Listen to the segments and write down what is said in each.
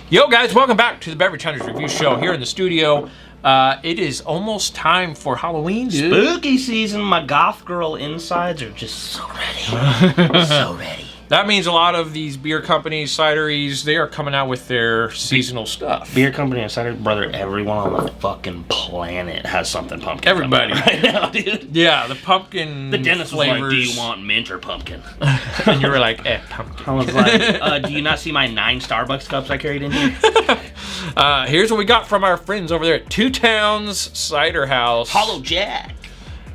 Yo guys, welcome back to the Beverage Hunters Review Show here in the studio. It is almost time for Halloween, dude. Spooky season. My goth girl insides are just so ready. So ready. That means a lot of these beer companies, cideries, they are coming out with their seasonal stuff. Beer company and cider, brother, everyone on the fucking planet has something pumpkin. Everybody. Right now, dude. Yeah, the pumpkin The dentist flavors. was like, do you want mint or pumpkin? And you were like, pumpkin. I was like, do you not see my 9 Starbucks cups I carried in here? Here's what we got from our friends over there at Towns Ciderhouse. Hollow Jack.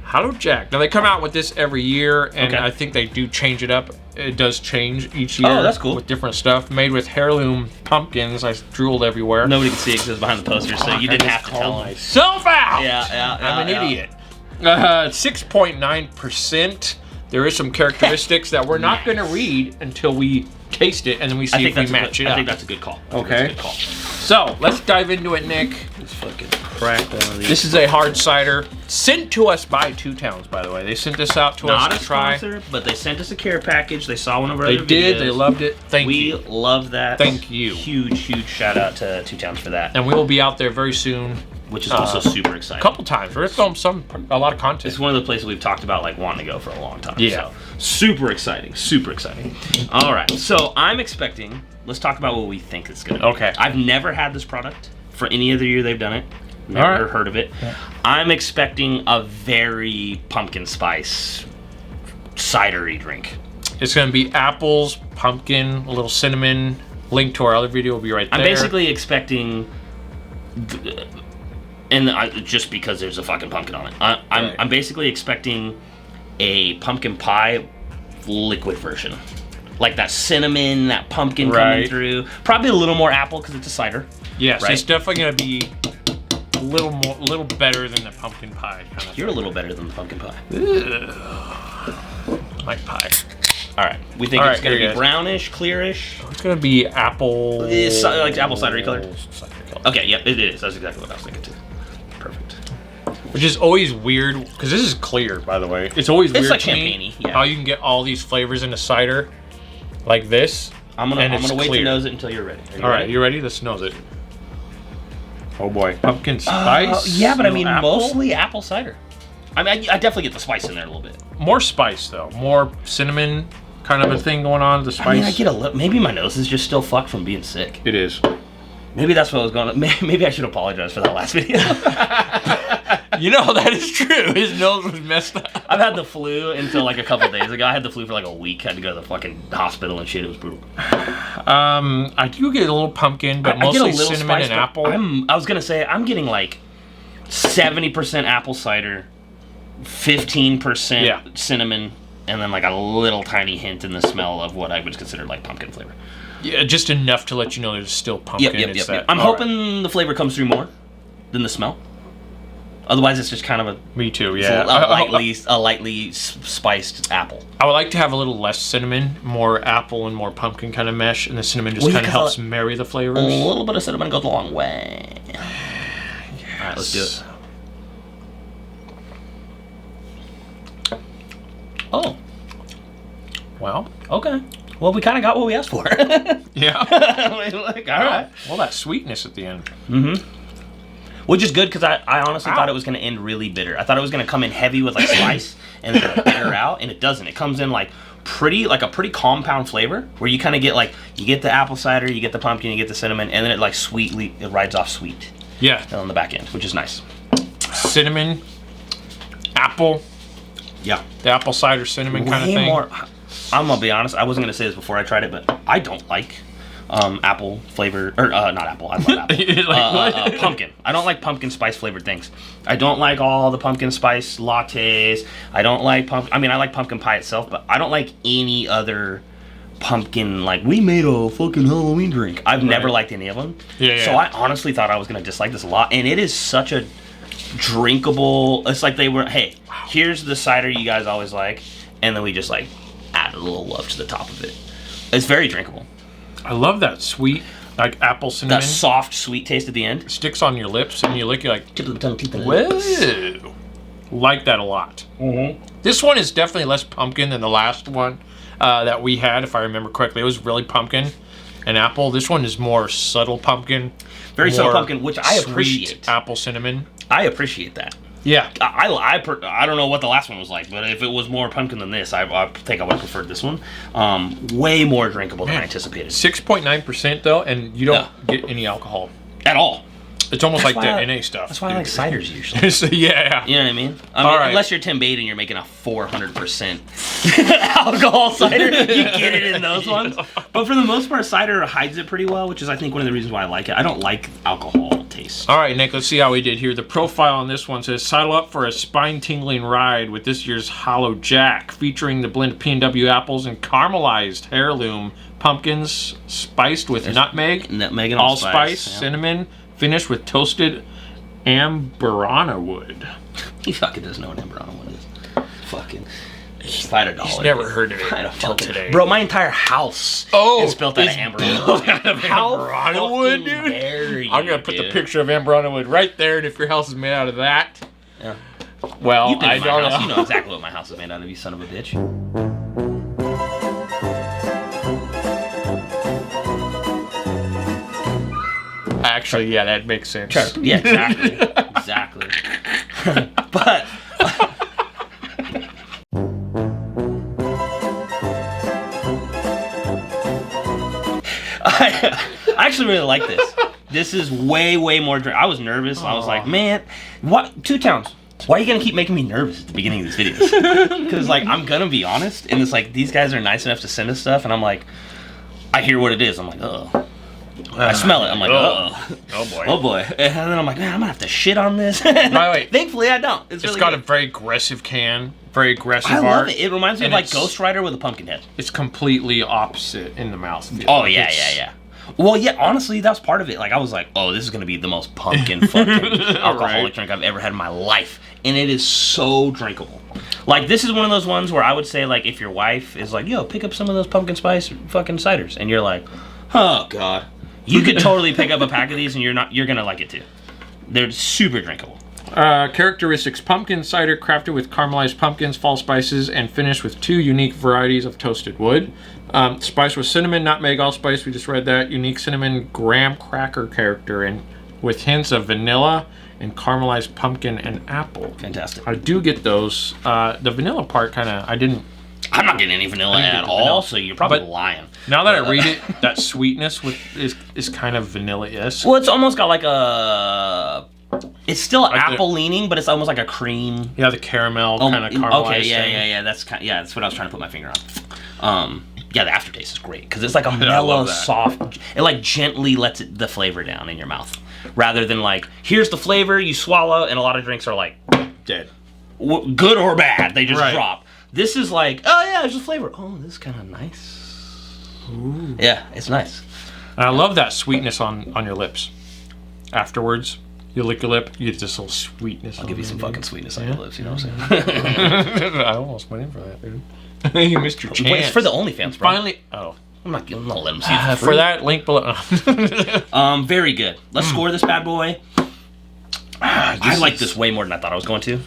Hollow Jack. Now, they come out with this every year, and Okay. I think they do change it up. It does change each year. Oh, that's cool. With different stuff. Made with heirloom pumpkins. I drooled everywhere. Nobody can see it because it's behind the poster, so you didn't have to tell them. Myself out! Yeah, I'm an idiot. 6.9%. There is some characteristics that we're not going to read until we taste it, and then we see if we match it up. I think that's a good call. Okay. So, let's dive into it, Nick. Let's fucking crack one of these. This is a hard cider sent to us by Two Towns, by the way. They sent this out to Not us a to try. sponsor, but they sent us a care package. They saw one of our They other did. videos. They loved it. Thank you. We love that. Thank you. Huge shout out to Two Towns for that. And we will be out there very soon. Which is also super exciting. A couple times. We're going to film a lot of content. It's one of the places we've talked about like wanting to go for a long time. Yeah. So, super exciting. Super exciting. All right. So I'm expecting. Let's talk about what we think it's gonna be. Okay. I've never had this product for any other year they've done it. Never All right. heard of it. Yeah. I'm expecting a very pumpkin spice cidery drink. It's going to be apples, pumpkin, a little cinnamon. Link to our other video will be right there. I'm basically expecting, just because there's a fucking pumpkin on it, I'm basically expecting a pumpkin pie liquid version, like that cinnamon, that pumpkin coming through. Probably a little more apple because it's a cider. Yes, right? it's definitely going to be a little better than the pumpkin pie kind of. You're a little better than the pumpkin pie. Like pie. All right, we think it's going to be brownish, clearish. It's going to be apple. It's like apple cidery color. Cider color. Okay, yeah, it is. That's exactly what I was thinking too. Perfect. Which is always weird because this is clear, by the way. It's always weird like to me champagne-y, yeah. how you can get all these flavors in a cider like this. I'm gonna wait clear. to nose it until you're ready. All right, you ready? Let's nose it. Oh boy, pumpkin spice. Yeah, but I mean, apple? mostly apple cider. I mean, I definitely get the spice in there a little bit. More spice though, more cinnamon kind of a thing going on. The spice. I mean, I get a little. Maybe my nose is just still fucked from being sick. It is. Maybe that's what I was going. Maybe I should apologize for that last video. You know that is true. His nose was messed up. I've had the flu until like a couple days ago. I had the flu for like a week. Had to go to the fucking hospital and shit. It was brutal. I do get a little pumpkin, but I get a mostly little cinnamon spice, and but apple. I was gonna say I'm getting like 70% apple cider, 15% cinnamon, and then like a little tiny hint in the smell of what I would consider like pumpkin flavor. Yeah, just enough to let you know there's still pumpkin. Yep. I'm hoping the flavor comes through more than the smell. Otherwise, it's just kind of Me too. Yeah. a lightly spiced apple. I would like to have a little less cinnamon, more apple and more pumpkin kind of mesh, and the cinnamon just kind of helps marry the flavors. A little bit of cinnamon goes a long way. Yes. All right, let's do it. Oh. Well. Okay. Well, we kind of got what we asked for. Yeah. Like, all right. Well, that sweetness at the end. Mm-hmm. Which is good because I honestly thought it was going to end really bitter. I thought it was going to come in heavy with like spice and then bitter out, and it doesn't. It comes in like a pretty compound flavor where you kind of get like you get the apple cider, you get the pumpkin, you get the cinnamon, and then it rides off sweet. Yeah. On the back end, which is nice. Cinnamon, apple. Yeah. The apple cider cinnamon kind of thing. More. I'm gonna be honest. I wasn't gonna say this before I tried it, but I don't like apple flavor or not apple. I love apple. Pumpkin. I don't like pumpkin spice flavored things. I don't like all the pumpkin spice lattes. I don't like I mean, I like pumpkin pie itself, but I don't like any other pumpkin. Like we made a fucking Halloween drink. I've never liked any of them. Yeah. So I honestly thought I was gonna dislike this a lot, and it is such a drinkable. It's like they were. Hey, here's the cider you guys always like, and then we just like add a little love to the top of it. It's very drinkable. I love that sweet, like apple cinnamon. That soft, sweet taste at the end. Sticks on your lips and you lick it like, tip of the tongue, teeth and whoa. Like that a lot. Mm-hmm. This one is definitely less pumpkin than the last one that we had, if I remember correctly. It was really pumpkin. and apple. This one is more subtle pumpkin. Very subtle pumpkin, which I appreciate. Sweet apple cinnamon. I appreciate that. Yeah. I don't know what the last one was like, but if it was more pumpkin than this, I think I would have preferred this one. Way more drinkable than I anticipated. 6.9% though, and you don't get any alcohol. At all. It's almost like the NA stuff. That's why I like ciders usually. So, yeah. You know what I mean? Unless you're Tim Bate and you're making a 400% alcohol cider, you get it in those ones. But for the most part, cider hides it pretty well, which is, I think, one of the reasons why I like it. I don't like alcohol taste. All right, Nick, let's see how we did here. The profile on this one says, saddle up for a spine-tingling ride with this year's Hollow Jack, featuring the blend of P&W apples and caramelized heirloom pumpkins, spiced with nutmeg and allspice, cinnamon, finished with toasted amberana wood. He fucking doesn't know what amberana wood is. Fucking. If I had $1, he's never heard of it until today. Bro, my entire house is built out of amberana wood. Amberana wood, dude? I'm going to put the picture of amberana wood right there, and if your house is made out of that, well, I don't know. You know exactly what my house is made out of, you son of a bitch. Actually, yeah, that makes sense. Sure. Yeah, exactly. Exactly. But I actually really like this. This is way more I was nervous. I was like, man, what? Two Towns. Why are you gonna keep making me nervous at the beginning of these videos? Because like I'm gonna be honest, and it's like these guys are nice enough to send us stuff, and I'm like, I hear what it is. I'm like, oh. I smell it. I'm like, oh boy. Oh boy. And then I'm like, man, I'm gonna have to shit on this. Right. Thankfully, I don't. It's really got a very aggressive can, very aggressive art. I love it. It reminds me of like Ghost Rider with a pumpkin head. It's completely opposite in the mouth. Oh yeah. Well, yeah, honestly, that's part of it. Like, I was like, oh, this is gonna be the most pumpkin fucking alcoholic drink I've ever had in my life, and it is so drinkable. Like, this is one of those ones where I would say, like, if your wife is like, yo, pick up some of those pumpkin spice fucking ciders, and you're like, oh god. You could totally pick up a pack of these and you're gonna like it too. They're super drinkable. Characteristics: pumpkin cider crafted with caramelized pumpkins, fall spices, and finished with 2 unique varieties of toasted wood. Spiced with cinnamon, nutmeg, allspice. We just read that. Unique cinnamon graham cracker character, and with hints of vanilla and caramelized pumpkin and apple. Fantastic. I do get those. The vanilla part I'm not getting any vanilla at all, so you're probably lying. Now that I read it, that sweetness is kind of vanilla-ish. Well, it's almost got like a... It's still like apple leaning, but it's almost like a cream. Yeah, the caramel kind of caramelized. Okay, yeah. That's what I was trying to put my finger on. Yeah, the aftertaste is great because it's like a mellow, soft. It like gently lets the flavor down in your mouth, rather than like here's the flavor you swallow, and a lot of drinks are like dead, good or bad. They just drop. This is like, oh yeah, there's a flavor. Oh, this is kind of nice. Ooh. Yeah, it's nice. And I love that sweetness on your lips. Afterwards, you lick your lip, you get this little sweetness. I'll give you some fucking sweetness on your lips, you know what I'm saying? I almost went in for that, dude. You missed your chance. Wait, it's for the OnlyFans, bro. Finally, I'm not gonna let them see it for that link below. Very good. Let's score this bad boy. I like this way more than I thought I was going to.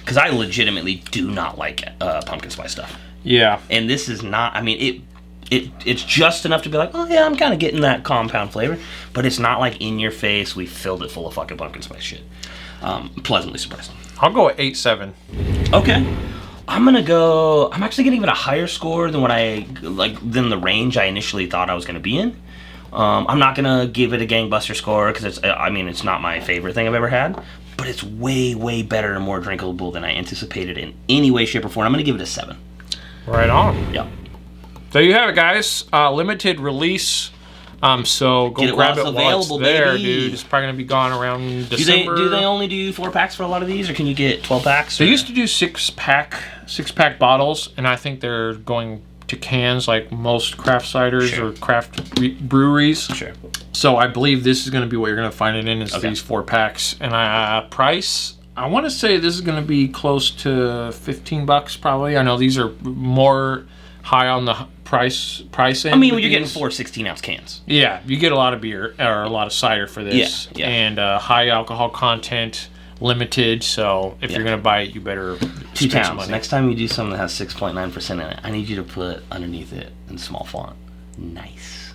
Because I legitimately do not like pumpkin spice stuff. Yeah. And this is not, I mean, it's just enough to be like, oh yeah, I'm kind of getting that compound flavor. But it's not like in your face, we filled it full of fucking pumpkin spice shit. Pleasantly surprising. I'll go at 8.7. Okay. I'm actually gonna give it a higher score than than the range I initially thought I was gonna be in. I'm not gonna give it a gangbuster score because it's not my favorite thing I've ever had. But it's way better and more drinkable than I anticipated in any way, shape, or form. I'm going to give it a 7. Right on. Yeah. There you have it, guys. Limited release. So go grab it while it's there, dude. It's probably going to be gone around December. Do they only do 4-packs for a lot of these, or can you get 12 packs? They used to do 6-pack bottles, and I think they're going to cans like most craft ciders or craft breweries. Sure. So I believe this is going to be what you're going to find it in is these 4-packs. And price, I want to say this is going to be close to $15 probably. I know these are more high on the price end. I mean, when you're getting 4 16-ounce cans. Yeah, you get a lot of beer or a lot of cider for this. Yeah. And high alcohol content, limited. So if you're going to buy it, you better Two Towns. Next time you do something that has 6.9% in it, I need you to put underneath it in small font. Nice.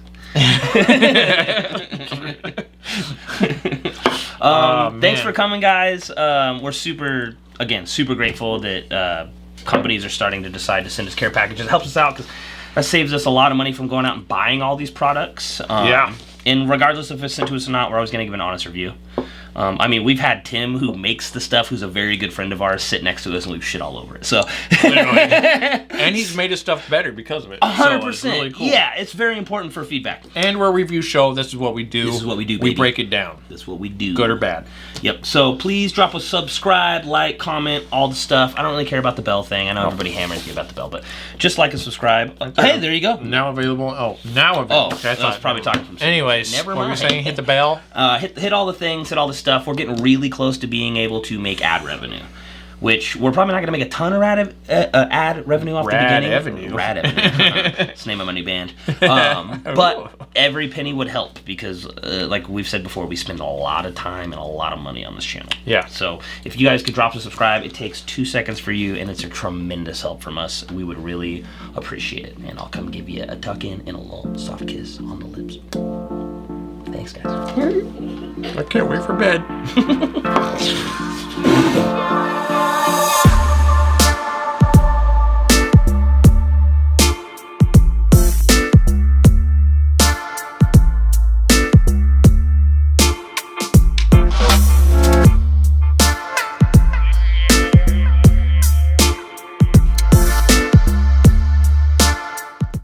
Thanks for coming, guys. We're super grateful that companies are starting to decide to send us care packages. It helps us out because that saves us a lot of money from going out and buying all these products. And regardless if it's sent to us or not, we're always going to give an honest review. I mean, we've had Tim, who makes the stuff, who's a very good friend of ours, sit next to us and leave shit all over it. So, and he's made his stuff better because of it. 100%. So it's really cool. Yeah, it's very important for feedback. And we're a review show. This is what we do. This is what we do, We baby. break it down. This is what we do. Good or bad. Yep. So please drop a subscribe, like, comment, all the stuff. I don't really care about the bell thing. I know everybody hammers me about the bell, but just like and subscribe. Hey, there you go. Now available. Oh, now available. Oh, I was probably talking from. Anyways, never what mind. were you saying? Hit the bell. Hit all the things, hit all the stuff. We're getting really close to being able to make ad revenue, which we're probably not going to make a ton of ad revenue off the beginning. Rad Avenue. It's the name of my new band. But every penny would help because, like we've said before, we spend a lot of time and a lot of money on this channel. Yeah. So if you guys could drop a subscribe, it takes 2 seconds for you, and it's a tremendous help from us. We would really appreciate it. And I'll come give you a tuck in and a little soft kiss on the lips. Thanks, guys. I can't wait for bed.